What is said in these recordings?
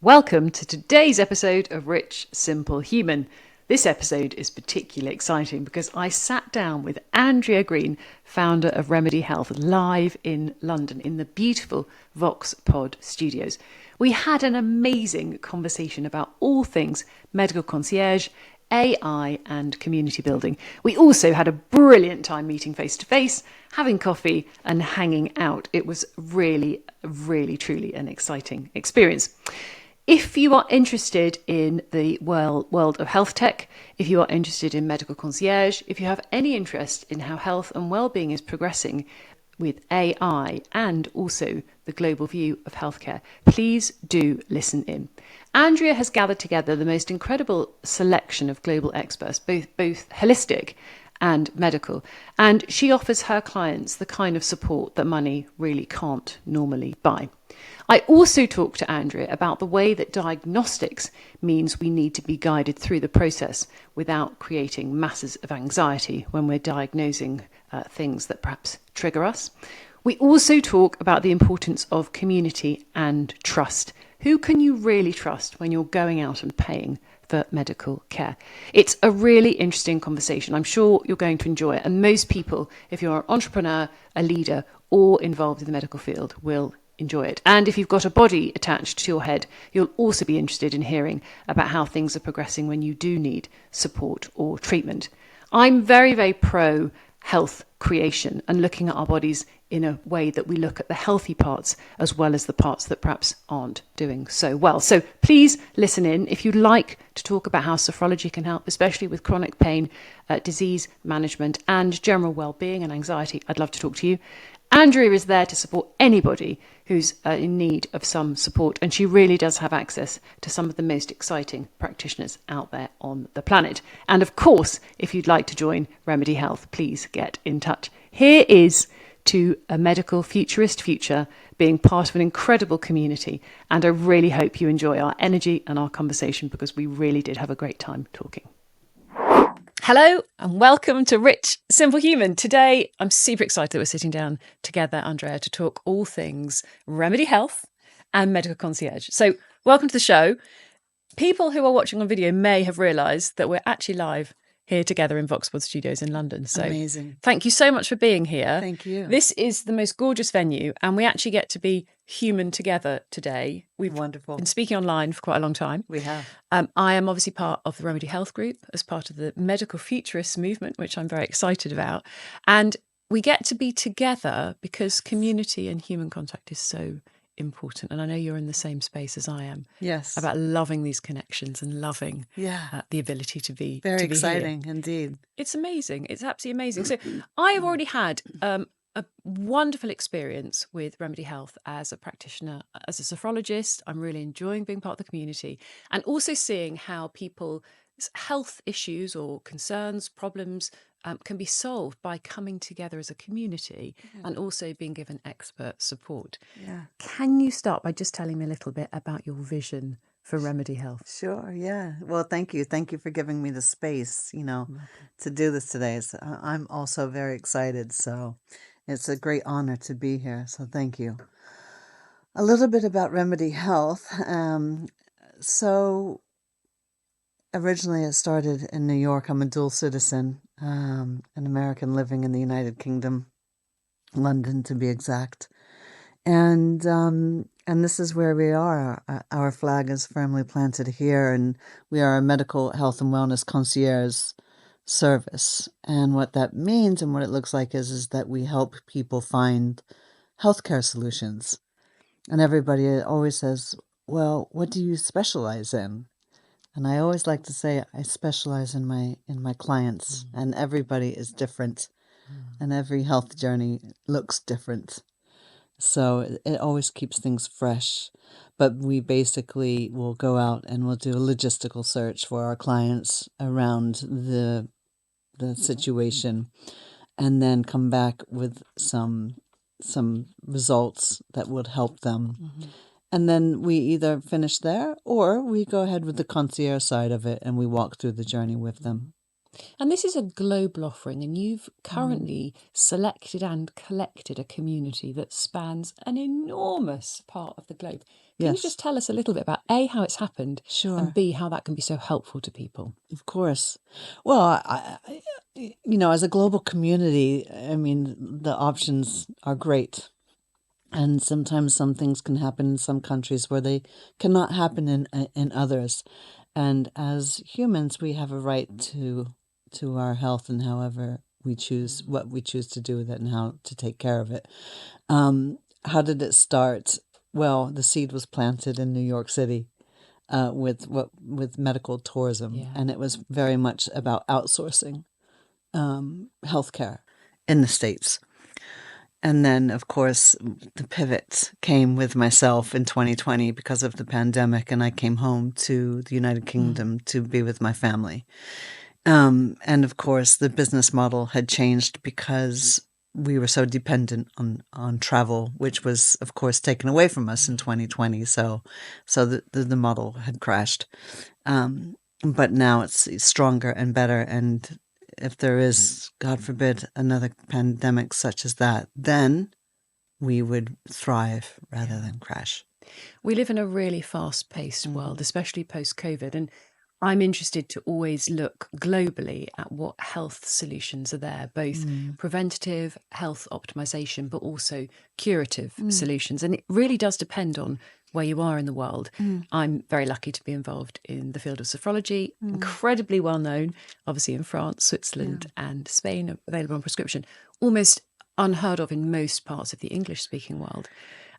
Welcome to today's episode of Rich, Simple, Human. This episode is particularly exciting because I sat down with Andrea Green, founder of Remedē Health, live in London in the beautiful Voxpod studios. We had an amazing conversation about all things medical concierge, AI and community building. We also had a brilliant time meeting face to face, having coffee and hanging out. It was really, truly an exciting experience. If you are interested in the world of health tech, if you are interested in medical concierge, if you have any interest in how health and well-being is progressing with AI and also the global view of healthcare, please do listen in. Andrea has gathered together the most incredible selection of global experts, both holistic and medical, and she offers her clients the kind of support that money really can't normally buy. I also talked to Andrea about the way that diagnostics means we need to be guided through the process without creating masses of anxiety when we're diagnosing things that perhaps trigger us. We also talk about the importance of community and trust. Who can you really trust when you're going out and paying for medical care? It's a really interesting conversation. I'm sure you're going to enjoy it. And most people, if you're an entrepreneur, a leader, or involved in the medical field, will enjoy it. And if you've got a body attached to your head, you'll also be interested in hearing about how things are progressing when you do need support or treatment. I'm very pro health creation and looking at our bodies in a way that we look at the healthy parts as well as the parts that perhaps aren't doing so well. So please listen in. If you'd like to talk about how sophrology can help, especially with chronic pain, disease management and general well-being and anxiety, I'd love to talk to you. Andrea is there to support anybody who's in need of some support, and she really does have access to some of the most exciting practitioners out there on the planet. And of course, if you'd like to join Remedē Health, please get in touch. Here is to a medical futurist future, being part of an incredible community, and I really hope you enjoy our energy and our conversation because we really did have a great time talking. Hello and welcome to Rich, Simple, Human. Today, I'm super excited that we're sitting down together, Andrea, to talk all things Remedē Health and medical concierge. So welcome to the show. People who are watching on video may have realised that we're actually live here together in Voxpod Studios in London. So amazing. Thank you so much for being here. Thank you. This is the most gorgeous venue and we actually get to be human together today. We've been speaking online for quite a long time. We have. I am obviously part of the Remedē Health group as part of the medical futurists movement, which I'm very excited about. And we get to be together because community and human contact is so important. And I know you're in the same space as I am. Yes. About loving these connections and loving the ability to be very to be exciting here. indeed. It's amazing. It's absolutely amazing. So I have already had a wonderful experience with Remedē Health as a practitioner, as a sophrologist. I'm really enjoying being part of the community and also seeing how people's health issues or concerns, problems can be solved by coming together as a community and also being given expert support. Yeah. Can you start by just telling me a little bit about your vision for Remedē Health? Sure, yeah. Well, thank you. Thank you for giving me the space, to do this today. So I'm also very excited. So it's a great honor to be here. So thank you. A little bit about Remedē Health. So originally it started in New York. I'm a dual citizen, an American living in the United Kingdom, London to be exact. And this is where we are. Our flag is firmly planted here, and we are a medical health and wellness concierge service. And what that means and what it looks like is that we help people find healthcare solutions. And everybody always says, well, what do you specialize in? And I always like to say I specialize in my clients, and everybody is different, and every health journey looks different. So it always keeps things fresh. But we basically will go out and we'll do a logistical search for our clients around the situation, and then come back with some results that would help them. Mm-hmm. And then we either finish there or we go ahead with the concierge side of it and we walk through the journey with them. And this is a global offering, and you've currently selected and collected a community that spans an enormous part of the globe. Can you Yes. just tell us a little bit about A, how it's happened, Sure. and B, how that can be so helpful to people? Of course. Well, as a global community, I mean, the options are great. And sometimes some things can happen in some countries where they cannot happen in others. And as humans, we have a right to our health and however what we choose to do with it and how to take care of it. How did it start? Well, the seed was planted in New York City with medical tourism, and it was very much about outsourcing healthcare in the States. And then, of course, the pivot came with myself in 2020 because of the pandemic, and I came home to the United Kingdom to be with my family. And of course, the business model had changed because we were so dependent on travel, which was, of course, taken away from us in 2020. So the model had crashed. But now it's stronger and better. And if there is, God forbid, another pandemic such as that, then we would thrive rather than crash. We live in a really fast-paced world, especially post-COVID, and I'm interested to always look globally at what health solutions are there, both preventative, health optimization, but also curative solutions. And it really does depend on where you are in the world. I'm very lucky to be involved in the field of sophrology, incredibly well known, obviously in France, Switzerland, and Spain, available on prescription, almost unheard of in most parts of the English-speaking world.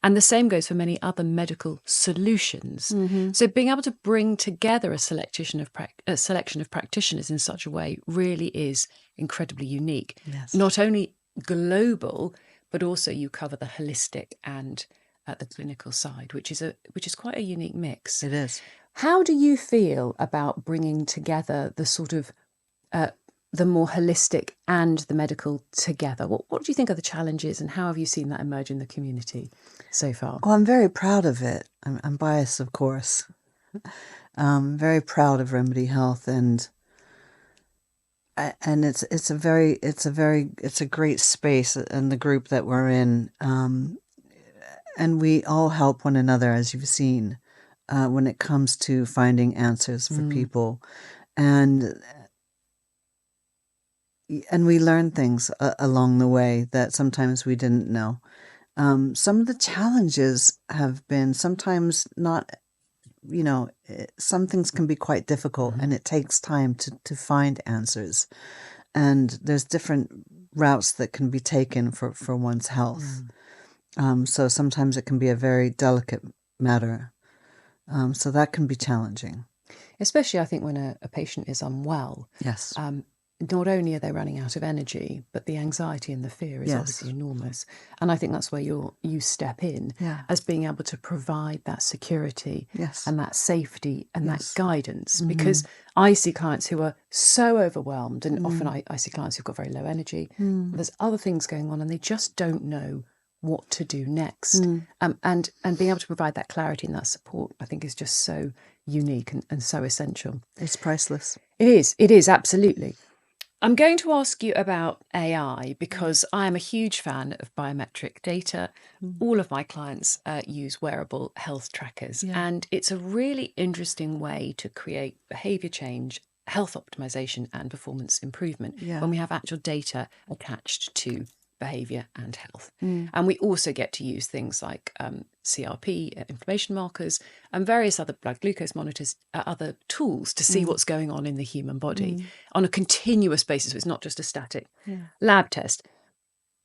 And the same goes for many other medical solutions. So being able to bring together a selection of practitioners in such a way really is incredibly unique. Yes. Not only global, but also you cover the holistic and the clinical side, which is quite a unique mix. It is. How do you feel about bringing together the sort of the more holistic and the medical together? What do you think are the challenges, and how have you seen that emerge in the community so far? Well, I'm very proud of it. I'm biased, of course. Very proud of Remedē Health, and it's a great space and the group that we're in, and we all help one another, as you've seen, when it comes to finding answers for people, and we learn things along the way that sometimes we didn't know. Some of the challenges have been sometimes not, some things can be quite difficult, and it takes time to find answers. And there's different routes that can be taken for one's health. So sometimes it can be a very delicate matter. So that can be challenging. Especially, I think, when a patient is unwell. Yes. Not only are they running out of energy, but the anxiety and the fear is obviously enormous. And I think that's where you step in as being able to provide that security and that safety and that guidance. Because I see clients who are so overwhelmed, and often I see clients who've got very low energy. There's other things going on and they just don't know what to do next. And being able to provide that clarity and that support, I think, is just so unique and so essential. It's priceless. It is, absolutely. I'm going to ask you about AI because I am a huge fan of biometric data. All of my clients use wearable health trackers, and it's a really interesting way to create behaviour change, health optimization and performance improvement when we have actual data attached to behaviour and health. And we also get to use things like CRP, inflammation markers, and various other blood glucose monitors, other tools to see what's going on in the human body on a continuous basis. So it's not just a static lab test.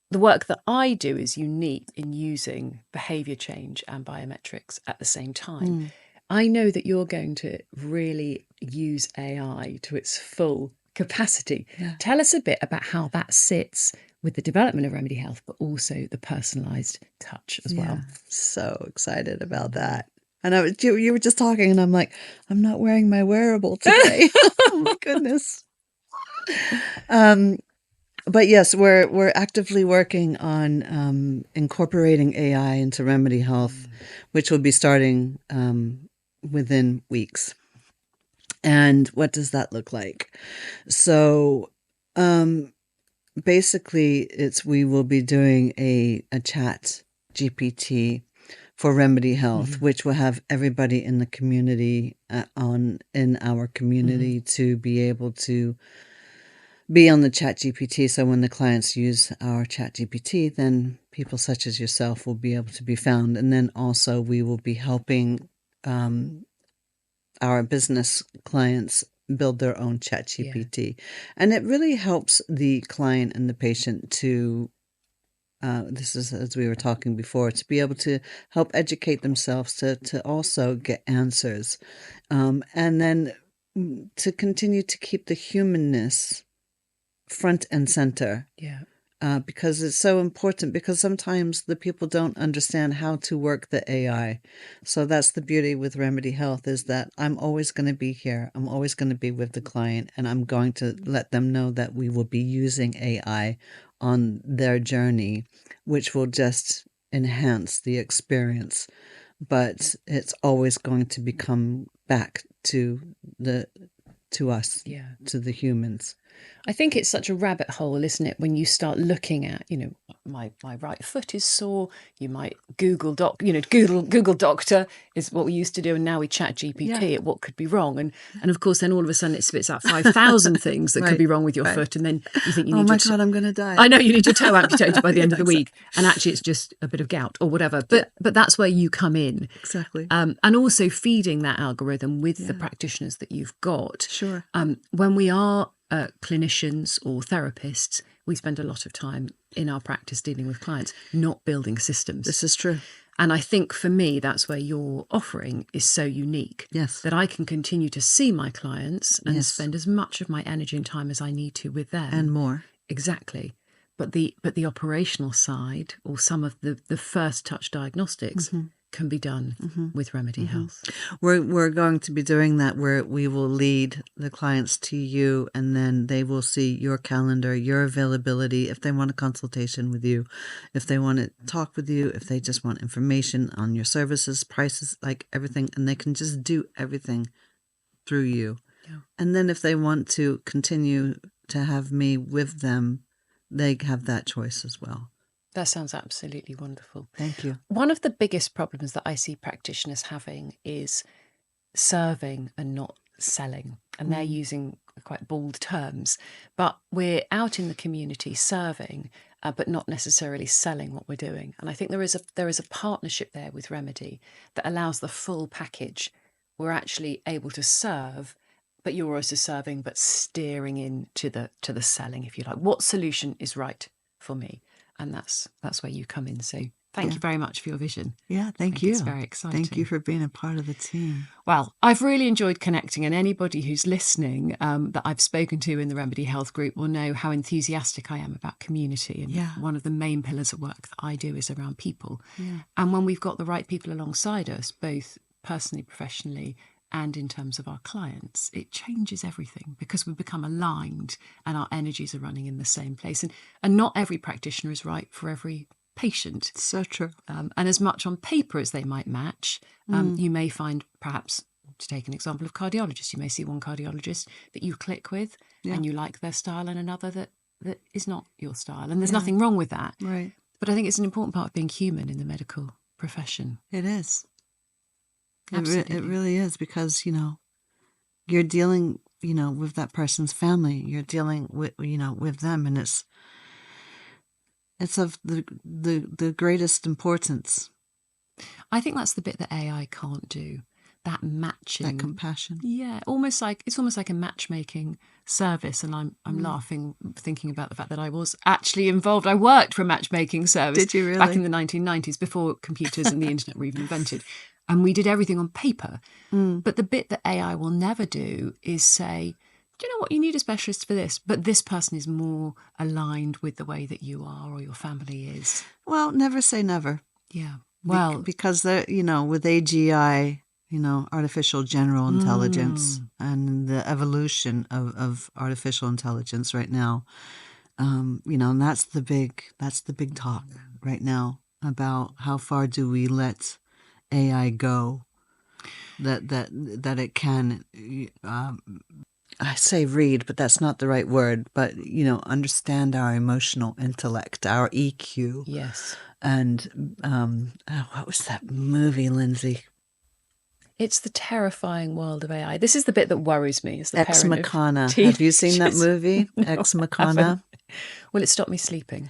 The work that I do is unique in using behaviour change and biometrics at the same time. I know that you're going to really use AI to its full capacity. Tell us a bit about how that sits with the development of Remedē Health, but also the personalised touch as well. So excited about that. And you were just talking, and I'm like, I'm not wearing my wearable today. Oh my goodness. But yes, we're actively working on incorporating AI into Remedē Health, which will be starting within weeks. And what does that look like? So basically, we will be doing a chat GPT for Remedē Health, which will have everybody in the community in our community to be able to be on the ChatGPT. So when the clients use our ChatGPT, then people such as yourself will be able to be found. And then also we will be helping our business clients build their own ChatGPT. And it really helps the client and the patient to, this is as we were talking before, to be able to help educate themselves, to also get answers. And then to continue to keep the humanness front and center. Yeah. Because it's so important, because sometimes the people don't understand how to work the AI. So that's the beauty with Remedē Health, is that I'm always going to be here. I'm always going to be with the client, and I'm going to let them know that we will be using AI on their journey, which will just enhance the experience. But it's always going to become back to us, to the humans. I think it's such a rabbit hole, isn't it? When you start looking at, my right foot is sore. You might Google Google doctor is what we used to do, and now we chat GPT at what could be wrong, and of course then all of a sudden it spits out 5,000 things that could be wrong with your foot, and then you think you need. Oh my God, I'm going to die. I know, you need your toe amputated by the end of the week, and actually it's just a bit of gout or whatever. But that's where you come in, exactly, and also feeding that algorithm with the practitioners that you've got. Sure. When we are clinicians or therapists, we spend a lot of time in our practice dealing with clients, not building systems. This is true. And I think for me, that's where your offering is so unique. Yes. That I can continue to see my clients and spend as much of my energy and time as I need to with them. And more. Exactly. But the operational side, or some of the first touch diagnostics, can be done with Remedē Health. We're going to be doing that, where we will lead the clients to you, and then they will see your calendar, your availability, if they want a consultation with you, if they want to talk with you, if they just want information on your services, prices, like everything, and they can just do everything through you. Yeah. And then if they want to continue to have me with them, they have that choice as well. That sounds absolutely wonderful. Thank you. One of the biggest problems that I see practitioners having is serving and not selling. And they're using quite bold terms. But we're out in the community serving, but not necessarily selling what we're doing. And I think there is a partnership there with Remedē that allows the full package. We're actually able to serve, but you're also serving, but steering into the selling, if you like. What solution is right for me? And that's where you come in. So thank you very much for your vision. Yeah, thank you. It's very exciting. Thank you for being a part of the team. Well, I've really enjoyed connecting, and anybody who's listening that I've spoken to in the Remedē Health group will know how enthusiastic I am about community. And one of the main pillars of work that I do is around people. Yeah. And when we've got the right people alongside us, both personally, professionally, and in terms of our clients, it changes everything, because we become aligned and our energies are running in the same place. And not every practitioner is right for every patient. So true. And as much on paper as they might match, you may find, perhaps, to take an example of cardiologists, you may see one cardiologist that you click with and you like their style, and another that is not your style. And there's nothing wrong with that. Right. But I think it's an important part of being human in the medical profession. It is. Absolutely. It really is, because, you're dealing, with that person's family. You're dealing with, with them, and it's of the greatest importance. I think that's the bit that AI can't do. That matching, that compassion. Yeah, it's almost like a matchmaking service. And I'm laughing thinking about the fact that I was actually involved. I worked for a matchmaking service. Did you really? Back in the 1990s, before computers and the internet were even invented. And we did everything on paper. But the bit that AI will never do is say, do you know what, you need a specialist for this, but this person is more aligned with the way that you are or your family is. Well, never say never. Yeah. Well, because with AGI, artificial general intelligence and the evolution of artificial intelligence right now, and that's the big talk right now about how far do we let AI go, that it can I say read, but that's not the right word, but, understand our emotional intellect, our EQ. Yes. And what was that movie, Lindsay? It's the terrifying world of AI. This is the bit that worries me. As the Ex parent Machina. of Have you seen that teenagers. movie? No, Ex I Machina? haven't. Will it stop me sleeping?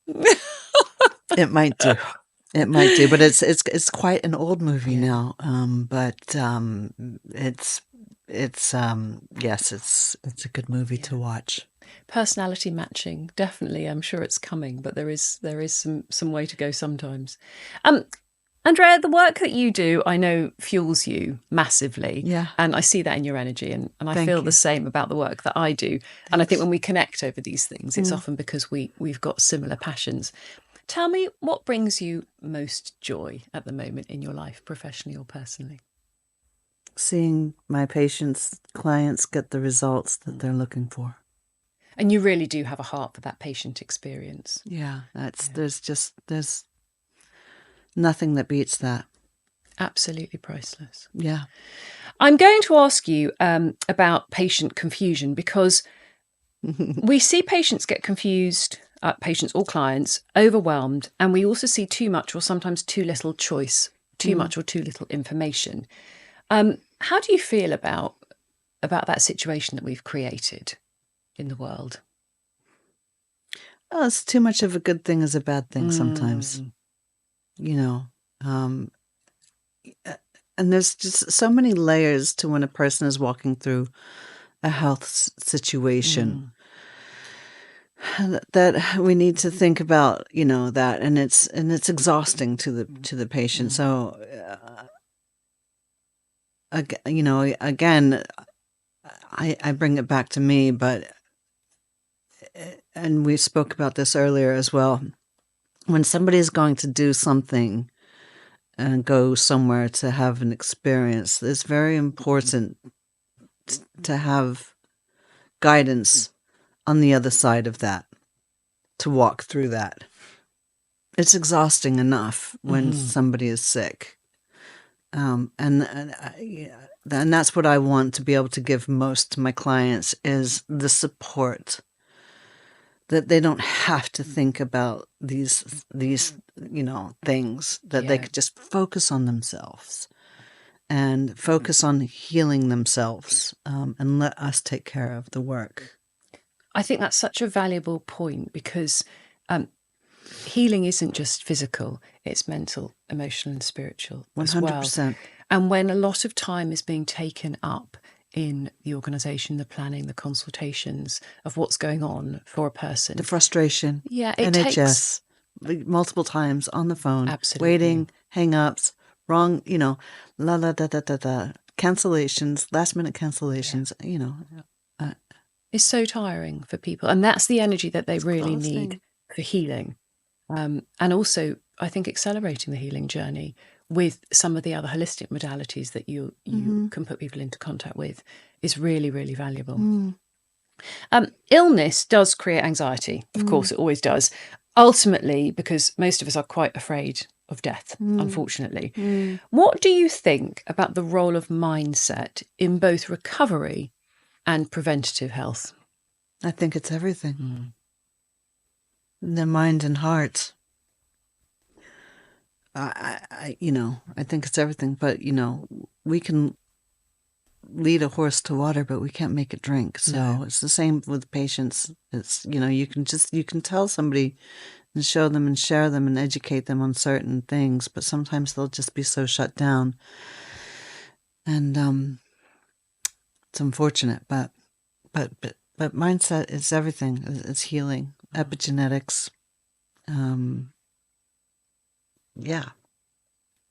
It might do. It might do, but it's quite an old movie now. Yes, it's a good movie to watch. Personality matching, definitely. I'm sure it's coming, but there is some way to go sometimes. Andrea, the work that you do, I know, fuels you massively. Yeah. And I see that in your energy. And I Thank feel you. the same about the work that I do. And I think when we connect over these things, it's often because we've got similar passions. Tell me, what brings you most joy at the moment in your life, professionally or personally? Seeing my clients get the results that they're looking for. And you really do have a heart for that patient experience. Yeah, there's nothing that beats that. Absolutely priceless. Yeah. I'm going to ask you about patient confusion, because we see patients get confused, patients or clients, overwhelmed, and we also see too much or sometimes too little choice, too much or too little information. How do you feel about that situation that we've created in the world? Oh, it's too much of a good thing is a bad thing sometimes. And there's just so many layers to when a person is walking through a health situation that we need to think about, that, and it's exhausting to the patient. So, again, I bring it back to me, and we spoke about this earlier as well. When somebody is going to do something and go somewhere to have an experience, it's very important to have guidance on the other side of that, to walk through that. It's exhausting enough when somebody is sick. And that's what I want to be able to give most to my clients, is the support, that they don't have to think about these things, that they could just focus on themselves and focus on healing themselves, and let us take care of the work. I think that's such a valuable point, because healing isn't just physical, it's mental, emotional and spiritual 100%. as well. And when a lot of time is being taken up in the organisation, the planning, the consultations of what's going on for a person. The frustration. Yeah, it NHS, multiple times on the phone. Absolutely. Waiting, hang-ups, wrong, la la da da da da. Cancellations, last-minute cancellations, It's so tiring for people. And that's the energy that they really exhausting. need for healing. And also, I think, accelerating the healing journey with some of the other holistic modalities that you can put people into contact with is really, really valuable. Illness does create anxiety. Of course, it always does. Ultimately, because most of us are quite afraid of death, unfortunately. What do you think about the role of mindset in both recovery and preventative health? I think it's everything. The mind and heart. I think it's everything. But we can lead a horse to water, but we can't make it drink. So it's the same with patients. It's you can tell somebody and show them and share them and educate them on certain things, but sometimes they'll just be so shut down. And it's unfortunate, but mindset is everything. It's healing, epigenetics. Yeah.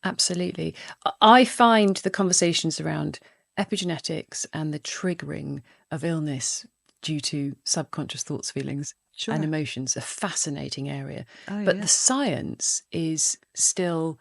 Absolutely. I find the conversations around epigenetics and the triggering of illness due to subconscious thoughts, feelings, and emotions a fascinating area. But the science is still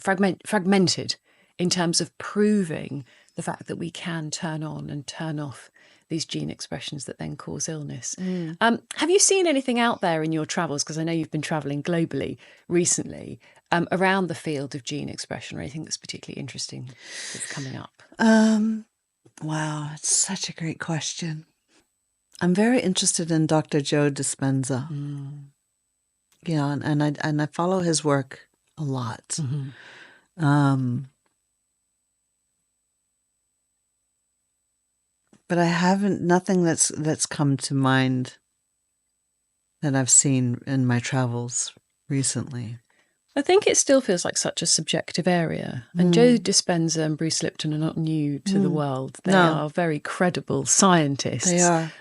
fragmented in terms of proving the fact that we can turn on and turn off these gene expressions that then cause illness. Have you seen anything out there in your travels? Because I know you've been traveling globally recently. around the field of gene expression, or anything that's particularly interesting that's coming up? Wow, it's such a great question. I'm very interested in Dr. Joe Dispenza. Yeah, and I follow his work a lot. But I haven't, nothing that's come to mind that I've seen in my travels recently. I think it still feels like such a subjective area. And Joe Dispenza and Bruce Lipton are not new to the world. They are very credible scientists. They are.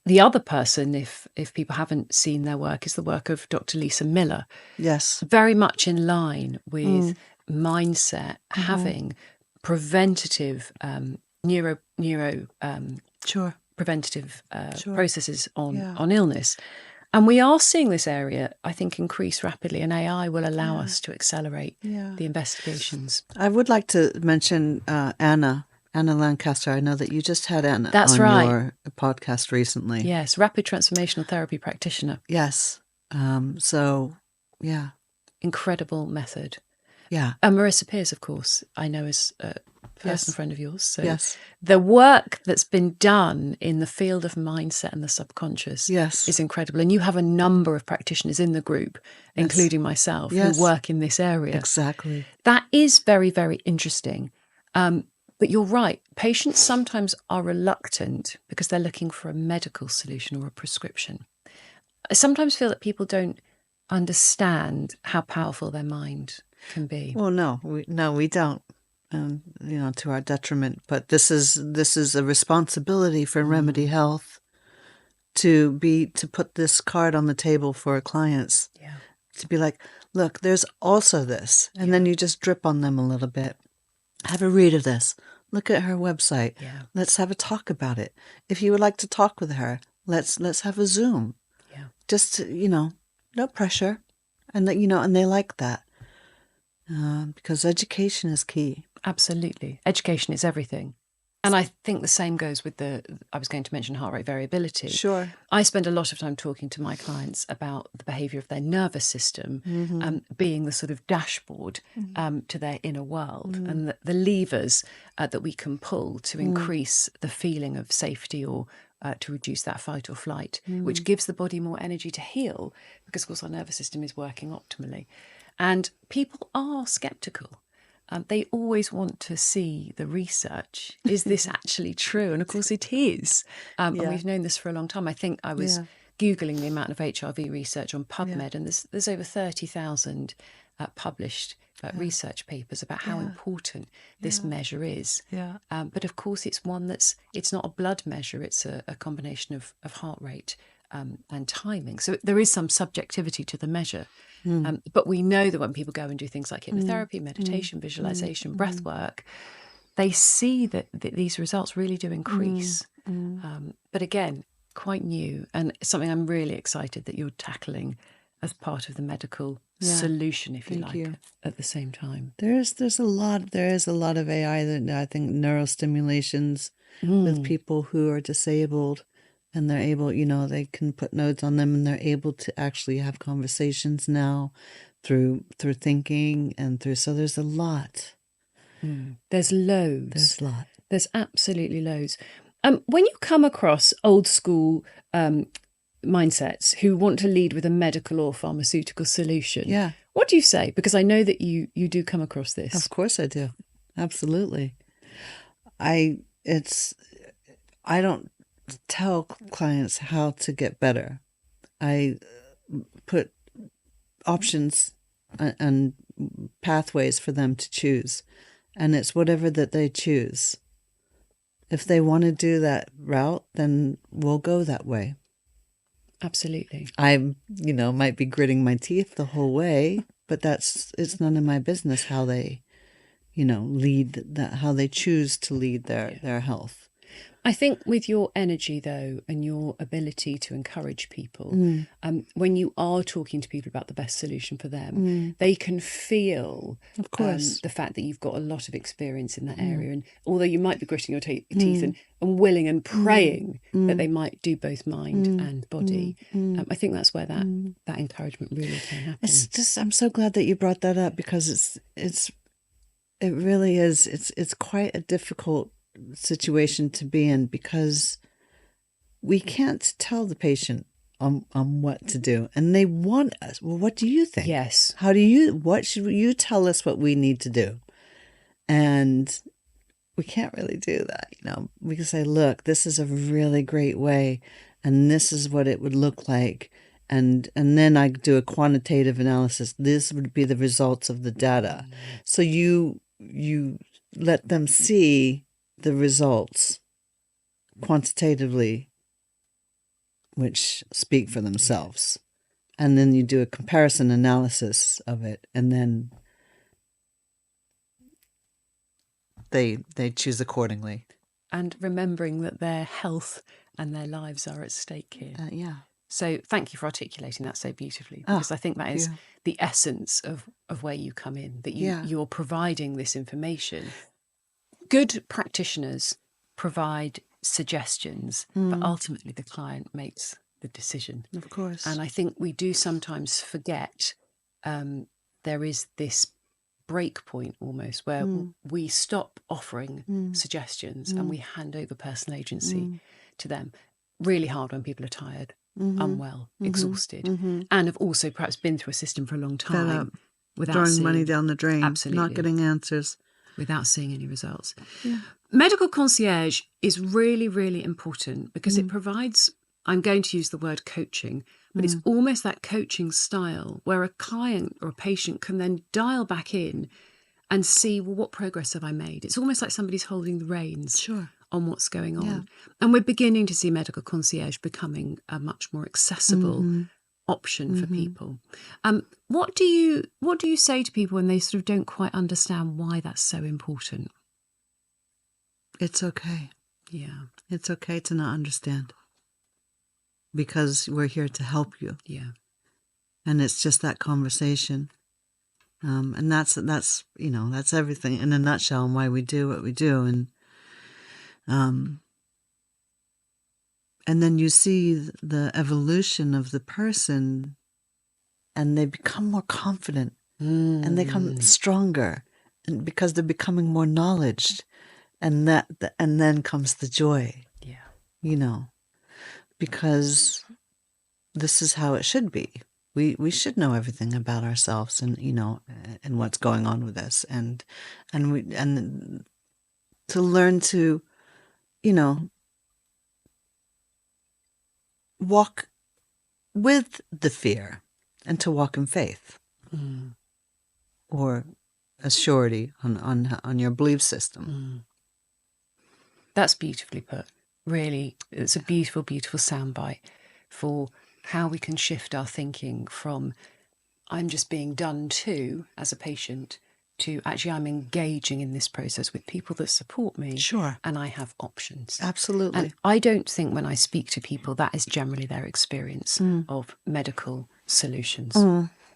The other person, if people haven't seen their work, is the work of Dr. Lisa Miller. Yes. Very much in line with mindset, having preventative Sure. preventative Sure. processes on illness. And we are seeing this area, I think, increase rapidly, and AI will allow us to accelerate the investigations. I would like to mention Anna Lancaster. I know that you just had Anna That's on right. your podcast recently. Yes, rapid transformational therapy practitioner. Yes. So, yeah. Incredible method. Yeah. And Marissa Peers, of course, I know is a personal friend of yours. So the work that's been done in the field of mindset and the subconscious is incredible. And you have a number of practitioners in the group, including myself, who work in this area. Exactly. That is very, very interesting. But you're right. Patients sometimes are reluctant because they're looking for a medical solution or a prescription. I sometimes feel that people don't understand how powerful their mind can be. Well, no, we don't. To our detriment. But this is a responsibility for Remedē Health to put this card on the table for clients. Yeah. To be like, look, there's also this, and then you just drip on them a little bit. Have a read of this. Look at her website. Yeah. Let's have a talk about it. If you would like to talk with her, let's have a Zoom. Yeah. Just no pressure, and and they like that. Because education is key. Absolutely. Education is everything. And I think the same goes with I was going to mention heart rate variability. Sure. I spend a lot of time talking to my clients about the behaviour of their nervous system being the sort of dashboard to their inner world and the levers that we can pull to increase the feeling of safety or to reduce that fight or flight, which gives the body more energy to heal because, of course, our nervous system is working optimally. And people are sceptical. They always want to see the research. Is this actually true? And of course it is. And we've known this for a long time. I think I was Googling the amount of HRV research on PubMed, and there's over 30,000 published research papers about how important this measure is. Yeah. But of course it's one it's not a blood measure. It's a combination of heart rate and timing. So there is some subjectivity to the measure. But we know that when people go and do things like hypnotherapy, meditation, visualization, breath work, they see that these results really do increase. But again, quite new, and something I'm really excited that you're tackling as part of the medical solution, if you like, at the same time. There is a lot of AI that I think neurostimulations with people who are disabled. And they're able, they can put nodes on them, and they're able to actually have conversations now through thinking and through. So there's a lot. There's loads. There's a lot. There's absolutely loads. When you come across old school mindsets who want to lead with a medical or pharmaceutical solution, what do you say? Because I know that you do come across this. Of course I do. Absolutely. I don't tell clients how to get better. I put options and pathways for them to choose, and it's whatever that they choose. If they want to do that route, then we'll go that way. Absolutely. I might be gritting my teeth the whole way, but it's none of my business how they lead that, how they choose to lead their health. I think with your energy, though, and your ability to encourage people, when you are talking to people about the best solution for them, they can feel, of course, the fact that you've got a lot of experience in that area. And although you might be gritting your teeth and willing and praying that they might do both mind and body, I think that's where that encouragement really can happen. I'm so glad that you brought that up, because it really is. It's quite a difficult situation to be in, because we can't tell the patient on what to do, and they want us. Well, what do you think? Yes. What should you tell us what we need to do? And we can't really do that. We can say, look, this is a really great way, and this is what it would look like. And then I do a quantitative analysis. This would be the results of the data. So you let them see the results quantitatively, which speak for themselves. And then you do a comparison analysis of it, and then they choose accordingly. And remembering that their health and their lives are at stake here. Yeah. So thank you for articulating that so beautifully, because I think that is the essence of where you come in, that you're providing this information. Good practitioners provide suggestions, but ultimately the client makes the decision. Of course. And I think we do sometimes forget there is this break point almost where we stop offering suggestions and we hand over personal agency to them. Really hard when people are tired, unwell, exhausted, and have also perhaps been through a system for a long time without throwing money down the drain, absolutely, not getting answers, without seeing any results. Medical concierge is really, really important, because it provides, I'm going to use the word coaching, but it's almost that coaching style where a client or a patient can then dial back in and see, well, what progress have I made? It's almost like somebody's holding the reins on what's going on. Yeah. And we're beginning to see medical concierge becoming a much more accessible option for people. What do you say to people when they sort of don't quite understand why that's so important? It's okay. Yeah. It's okay to not understand, because we're here to help you. Yeah. And it's just that conversation. And that's everything in a nutshell, and why we do what we do. And then you see the evolution of the person, and they become more confident, and they become stronger, and because they're becoming more knowledged, and then comes the joy. Yeah. Because this is how it should be. We should know everything about ourselves, and and what's going on with us, and to learn to walk with the fear, and to walk in faith, or a surety on your belief system. That's beautifully put. Really, it's a beautiful, beautiful soundbite for how we can shift our thinking from I'm just being done to as a patient to actually I'm engaging in this process with people that support me. Sure. And I have options. Absolutely. And I don't think when I speak to people that is generally their experience of medical solutions.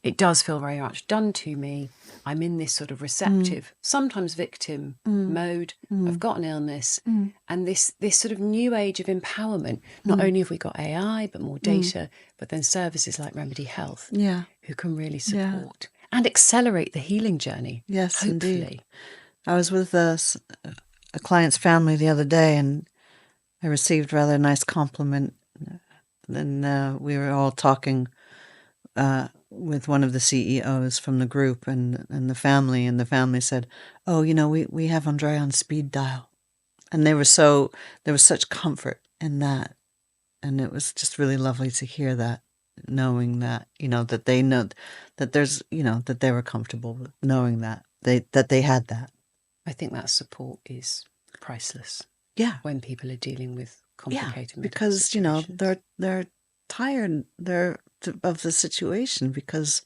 It does feel very much done to me. I'm in this sort of receptive, sometimes victim mode. I've got an illness. And this sort of new age of empowerment. Not only have we got AI, but more data, but then services like Remedē Health who can really support and accelerate the healing journey. Yes, hopefully. Indeed. I was with a client's family the other day, and I received rather a nice compliment. Then we were all talking with one of the CEOs from the group and the family said, "Oh, we have Andrea on speed dial," and there was such comfort in that, and it was just really lovely to hear that, knowing that that they know that there's that they were comfortable with knowing that they had that. I think that support is priceless. Yeah, when people are dealing with complicated medical because situations. they're tired of the situation, because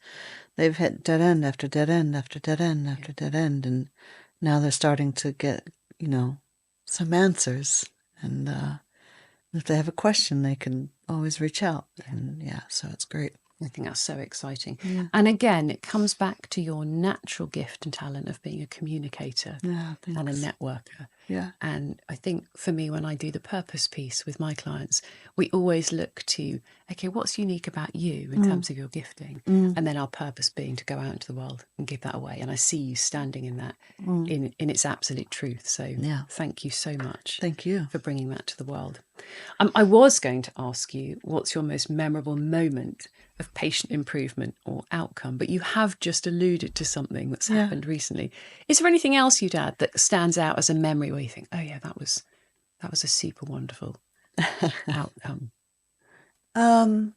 they've hit dead end after dead end after dead end after dead end, and now they're starting to get some answers, And if they have a question, they can always reach out. And so it's great. I think that's so exciting. Yeah. And again, it comes back to your natural gift and talent of being a communicator and a networker. Yeah. And I think for me, when I do the purpose piece with my clients, we always look to, okay, what's unique about you in terms of your gifting? And then our purpose being to go out into the world and give that away. And I see you standing in that in its absolute truth. So thank you so much. Thank you for bringing that to the world. I was going to ask you, what's your most memorable moment of patient improvement or outcome, but you have just alluded to something that's happened recently. Is there anything else you'd add that stands out as a memory where you think, oh yeah, that was a super wonderful outcome? Oh,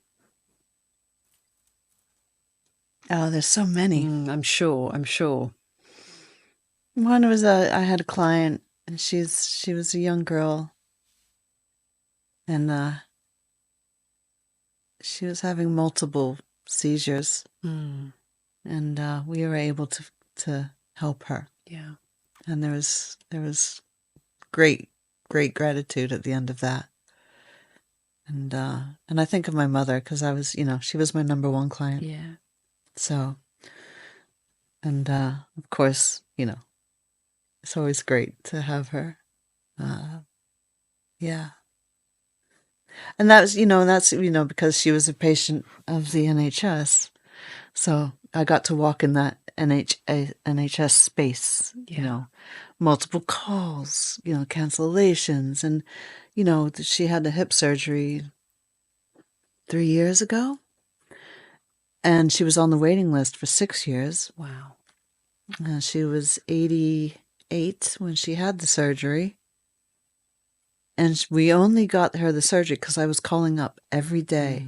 there's so many. I'm sure. One was I had a client, and she was a young girl, and she was having multiple seizures, and we were able to help her. Yeah, and there was great gratitude at the end of that. And I think of my mother, because I was, she was my number one client. Yeah. So, and of course, it's always great to have her. Yeah. And that's because she was a patient of the NHS. So I got to walk in that NHS space, multiple calls, cancellations. And, she had a hip surgery 3 years ago. And she was on the waiting list for 6 years. Wow. She was 88 when she had the surgery. And we only got her the surgery because I was calling up every day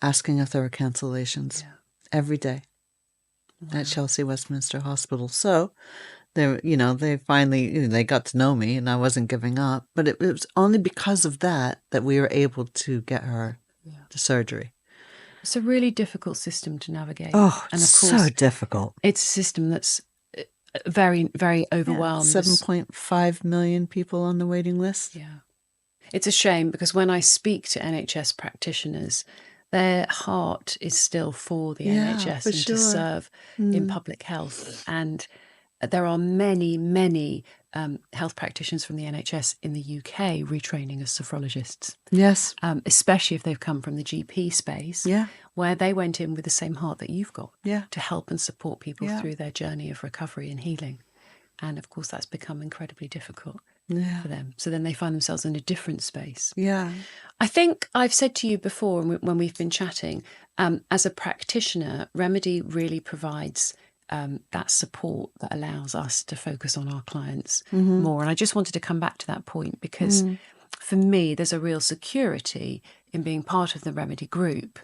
asking if there were cancellations. Yeah. Every day. Wow. At Chelsea Westminster Hospital. So they finally, they got to know me, and I wasn't giving up. But it was only because of that we were able to get her the surgery. It's a really difficult system to navigate. Oh, and of course, so difficult. It's a system that's very, very overwhelmed. 7.5 million people on the waiting list. Yeah. It's a shame, because when I speak to NHS practitioners, their heart is still for the NHS and to serve in public health. And there are many, many health practitioners from the NHS in the UK retraining as sophrologists. Yes. Especially if they've come from the GP space, where they went in with the same heart that you've got to help and support people through their journey of recovery and healing. And of course, that's become incredibly difficult for them. So then they find themselves in a different space. Yeah. I think I've said to you before when we've been chatting, as a practitioner, Remedē really provides that support that allows us to focus on our clients more. And I just wanted to come back to that point, because for me, there's a real security in being part of the Remedē group,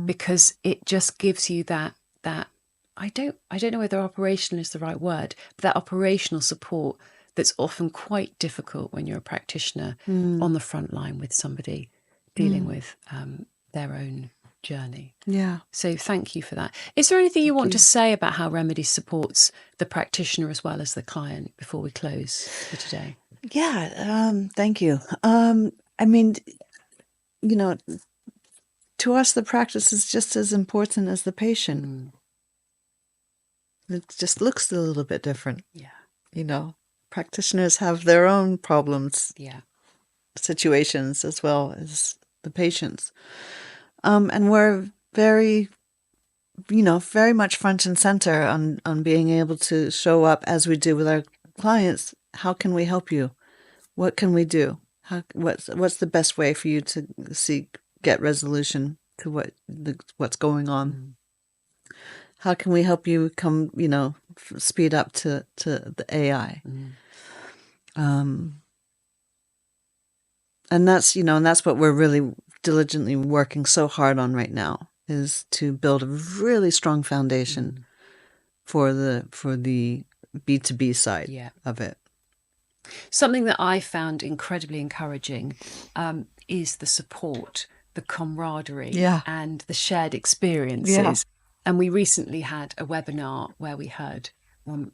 because it just gives you that I don't know whether operational is the right word, but that operational support that's often quite difficult when you're a practitioner on the front line with somebody dealing with their own journey. Yeah. So thank you for that. Is there anything you want to say about how Remedē supports the practitioner as well as the client before we close for today? Yeah. Thank you. I mean, to us, the practice is just as important as the patient. It just looks a little bit different. Yeah. Practitioners have their own problems, situations, as well as the patients. And we're very much front and center on being able to show up as we do with our clients. How can we help you? What can we do? What's the best way for you to get resolution to what's going on? How can we help you speed up to the AI? And that's what we're really diligently working so hard on right now, is to build a really strong foundation for the B2B side of it. Something that I found incredibly encouraging is the support, the camaraderie, and the shared experiences. And we recently had a webinar where we heard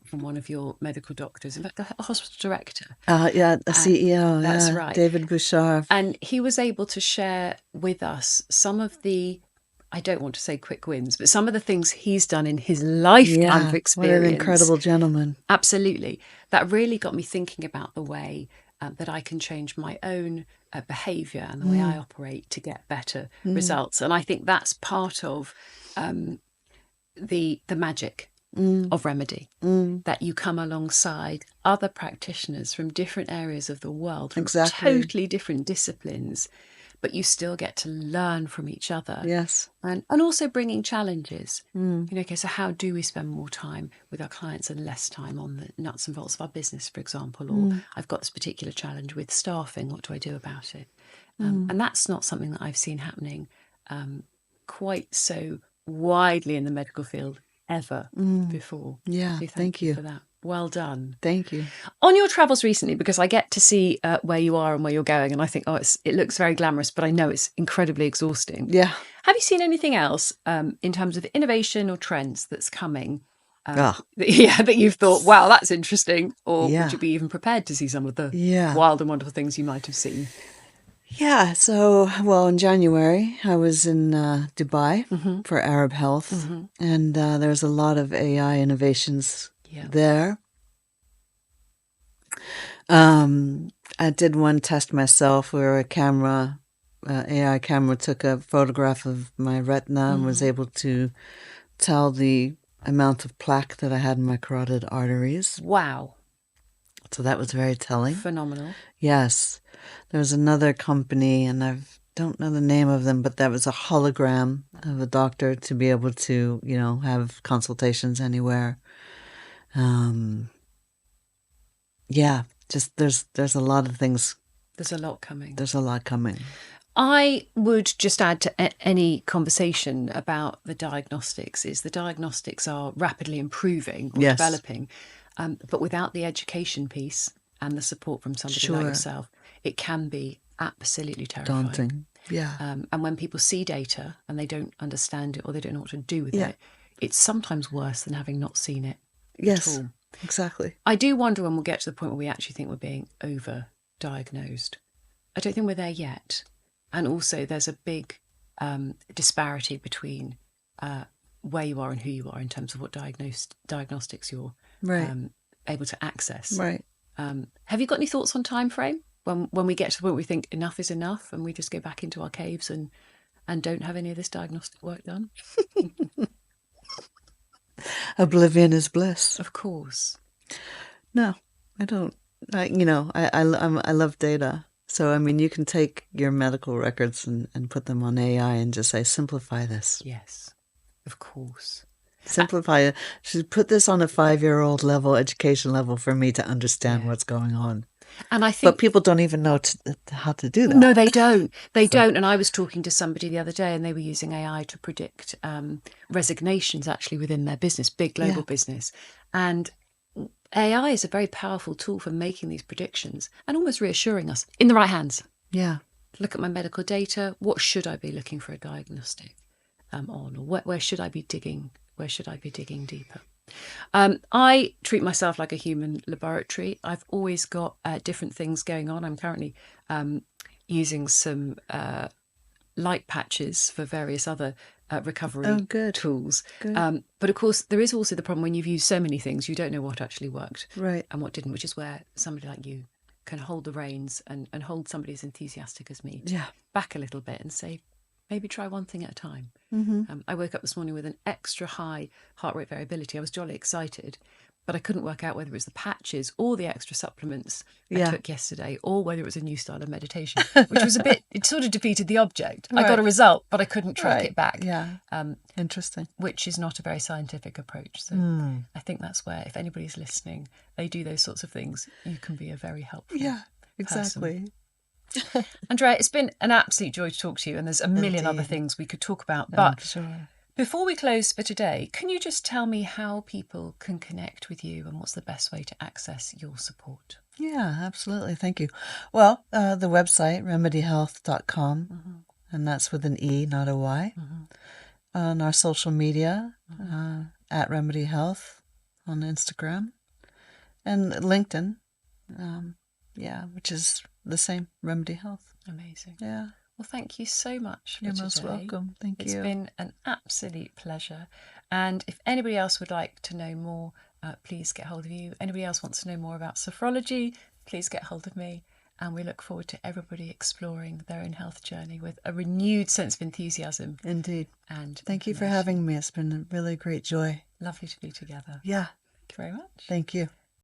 from one of your medical doctors, in fact, a hospital director. Yeah, the CEO. That's yeah, right. David Bouchard. And he was able to share with us some of the, I don't want to say quick wins, but some of the things he's done in his lifetime of experience. What an incredible gentleman. Absolutely. That really got me thinking about the way that I can change my own behaviour and the way I operate to get better results. And I think that's part of the magic of Remedē, that you come alongside other practitioners from different areas of the world, from totally different disciplines, but you still get to learn from each other. Yes. And also bringing challenges. Okay, so how do we spend more time with our clients and less time on the nuts and bolts of our business, for example? Or I've got this particular challenge with staffing, what do I do about it? And that's not something that I've seen happening quite so widely in the medical field ever before. Yeah, so thank you for that. Well done. Thank you. On your travels recently, because I get to see where you are and where you're going, and I think, it looks very glamorous, but I know it's incredibly exhausting. Yeah. Have you seen anything else in terms of innovation or trends that's coming? That you've thought, wow, that's interesting, or would you be even prepared to see some of the wild and wonderful things you might have seen? Yeah, so, in January, I was in Dubai for Arab Health, and there's a lot of AI innovations there. I did one test myself where AI camera took a photograph of my retina and was able to tell the amount of plaque that I had in my carotid arteries. Wow. So that was very telling. Phenomenal. Yes. There was another company, and I don't know the name of them, but that was a hologram of a doctor to be able to, have consultations anywhere. Just there's a lot of things. There's a lot coming. There's a lot coming. I would just add to any conversation about the diagnostics is the diagnostics are rapidly improving or developing, but without the education piece and the support from somebody like yourself, it can be absolutely terrifying. Daunting. Yeah. And when people see data and they don't understand it or they don't know what to do with it, it's sometimes worse than having not seen it at all. Exactly. I do wonder when we'll get to the point where we actually think we're being over-diagnosed. I don't think we're there yet. And also there's a big disparity between where you are and who you are in terms of what diagnostics you're able to access. Right. Have you got any thoughts on time frame? When we get to the point where we think enough is enough and we just go back into our caves and don't have any of this diagnostic work done? Oblivion is bliss. Of course. No, I don't. I love data. So, you can take your medical records and put them on AI and just say, simplify this. Yes, of course. Simplify it. Should put this on a 5-year-old level, education level for me to understand what's going on. And I think, but people don't even know how to do that. No, they don't. They don't. And I was talking to somebody the other day, and they were using AI to predict resignations actually within their business, big global business. And AI is a very powerful tool for making these predictions and almost reassuring us in the right hands. Yeah. Look at my medical data. What should I be looking for a diagnostic on? Or where should I be digging? Where should I be digging deeper? I treat myself like a human laboratory. I've always got different things going on. I'm currently using some light patches for various other recovery tools. Good. But of course, there is also the problem when you've used so many things, you don't know what actually worked and what didn't, which is where somebody like you can hold the reins and hold somebody as enthusiastic as me back a little bit and say, maybe try one thing at a time. I woke up this morning with an extra high heart rate variability. I was jolly excited, but I couldn't work out whether it was the patches or the extra supplements I took yesterday, or whether it was a new style of meditation, which was it sort of defeated the object. I got a result, but I couldn't track it back. Yeah. Interesting. Which is not a very scientific approach. So I think that's where, if anybody's listening, they do those sorts of things, you can be a very helpful exactly. person. Andrea, it's been an absolute joy to talk to you, and there's a million other things we could talk about. But before we close for today, can you just tell me how people can connect with you and what's the best way to access your support? Yeah, absolutely. Thank you. Well, the website, remedēhealth.com, and that's with an E, not a Y. On our social media, at Remedē Health, on Instagram and LinkedIn. Which is the same, Remedē Health. Amazing. Yeah. Well, thank you so much for You're today. most welcome. Thank you. It's been an absolute pleasure. And if anybody else would like to know more, please get hold of you. Anybody else wants to know more about sophrology, please get hold of me. And we look forward to everybody exploring their own health journey with a renewed sense of enthusiasm. Indeed. And thank you for having me. It's been a really great joy. Lovely to be together. Yeah. Thank you very much. Thank you.